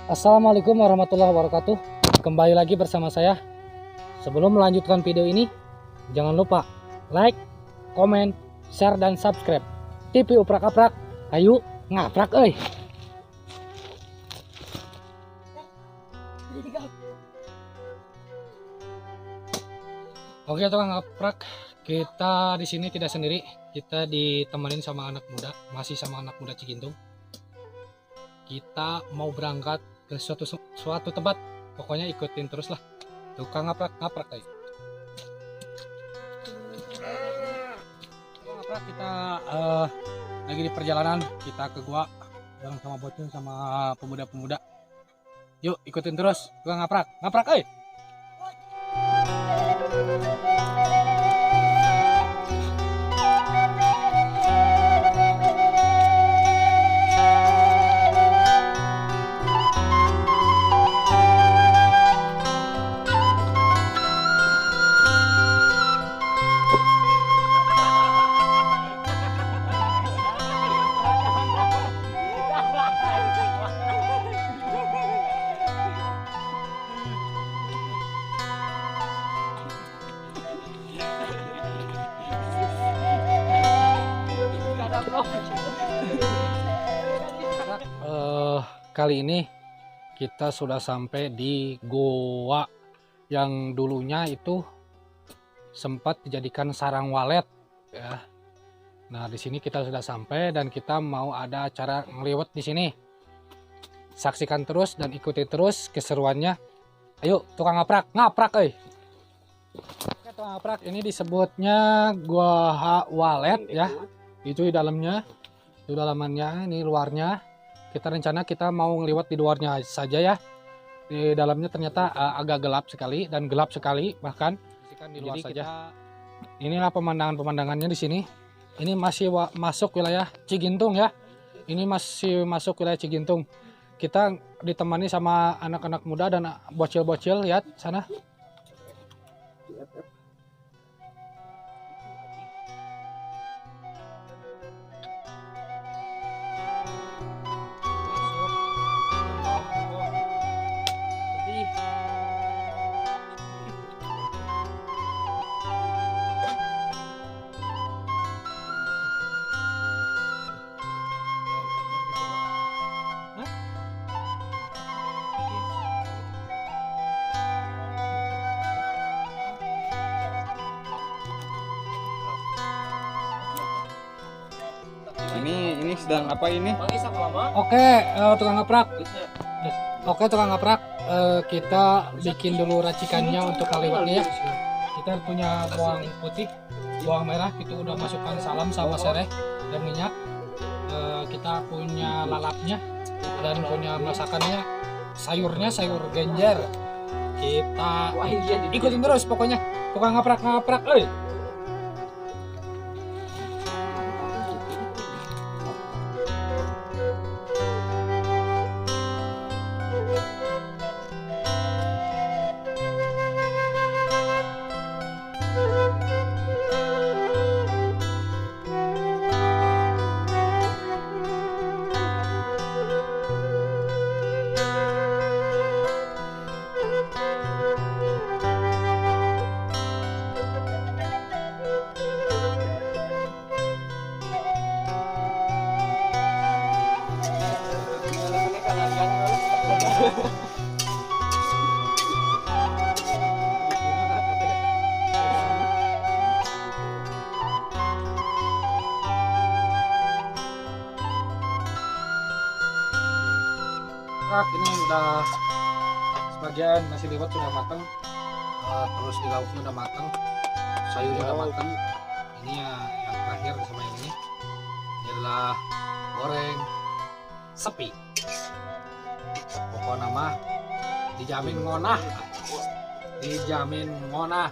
Assalamualaikum warahmatullahi wabarakatuh. Kembali lagi bersama saya. Sebelum melanjutkan video ini, jangan lupa like, komen, share, dan subscribe. TV Uprak-Aprak, ayo ngaprak euy. Oke, tukang ngaprak, kita di sini tidak sendiri. Kita ditemenin sama anak muda, masih sama anak muda Cigintung. Kita mau berangkat ke suatu tempat, pokoknya ikutin terus lah. Tukang ngaprak guys. Tukang ngaprak, kita lagi di perjalanan, kita ke gua bareng sama bocil sama pemuda-pemuda. Yuk ikutin terus, tukang ngaprak euy. Kali ini kita sudah sampai di goa yang dulunya itu sempat dijadikan sarang walet ya. Nah, di sini kita sudah sampai dan kita mau ada acara ngeliwet di sini. Saksikan terus dan ikuti terus keseruannya. Ayo tukang ngaprak euy. Oke, tukang ngaprak ini disebutnya goa walet ya. Itu di dalamnya, itu dalamannya, ini luarnya. Kita rencana kita mau ngeliwat di luarnya saja ya. Di dalamnya ternyata agak gelap sekali dan gelap sekali bahkan. Di luar jadi saja. Inilah pemandangannya di sini. Ini masih masuk wilayah Cigintung ya. Ini masih masuk wilayah Cigintung. Kita ditemani sama anak-anak muda dan bocil-bocil, lihat sana. Ini sedang apa ini? Oke, tukang ngaprak. Oke, tukang ngaprak. Kita bikin dulu racikannya untuk kaliwatnya ya. Kita punya bawang putih, bawang merah, kita udah masukkan salam sama sereh dan minyak. Kita punya lalapnya dan punya masakannya, sayurnya sayur genjer. Kita ikutin terus pokoknya. Tukang ngaprak euy. Ini udah sebagian nasi liwet sudah matang, terus di lauknya udah matang, sayurnya udah matang. Ini ya yang terakhir sama yang ini adalah goreng sepi. Pokok nama dijamin ngonah, dijamin ngonah.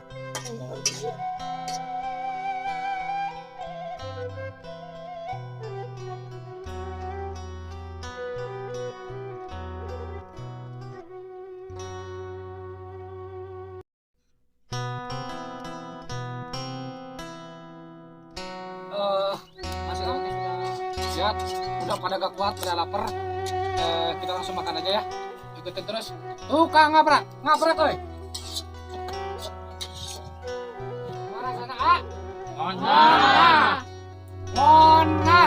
Nasi lauknya sudah siap, udah pada gak kuat, udah lapar. Kita langsung makan aja ya. ikutin terus. Tukang ngaprak, ngaprak oi. Mana sana A? Mona. Mona.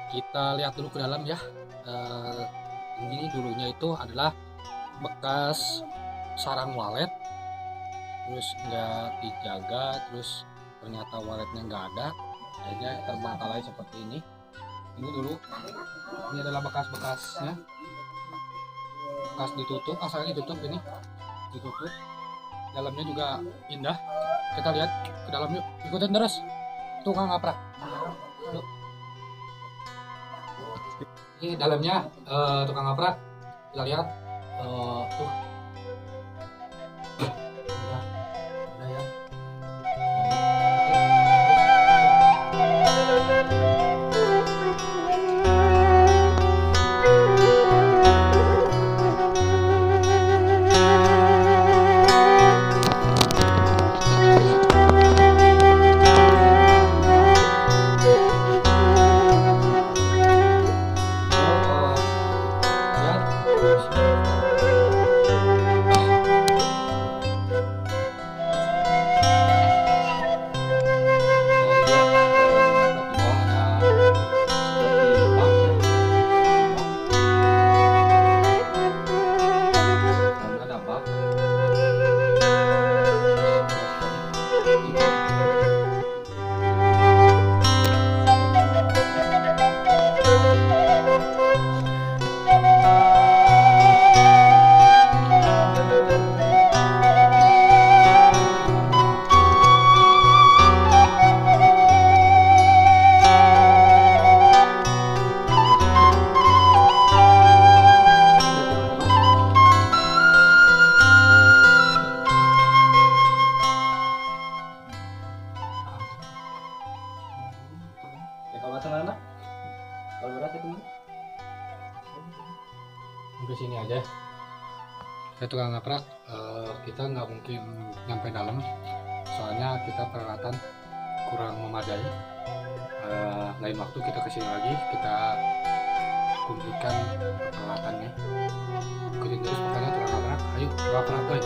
Kita lihat dulu ke dalam ya. Ini dulunya itu adalah bekas sarang walet, terus nggak dijaga, terus ternyata waletnya nggak ada, akhirnya terbengkalai seperti ini. Ini dulu, ini adalah bekas-bekasnya, bekas ditutup, asalnya ditutup ini, ditutup. Dalamnya juga indah. Kita lihat ke dalam yuk, ikutin terus. Tukang ngaprak. Yuk. Ini dalamnya tukang ngaprak, kita lihat tuh udah ya. Sampai sini aja. Saya tukang ngaprak, kita nggak mungkin nyampe dalam, soalnya kita peralatan kurang memadai. Lain waktu kita kesini lagi, kita kumpulkan peralatannya. Ikutin terus pokoknya tukang ngaprak. Ayo ngaprak,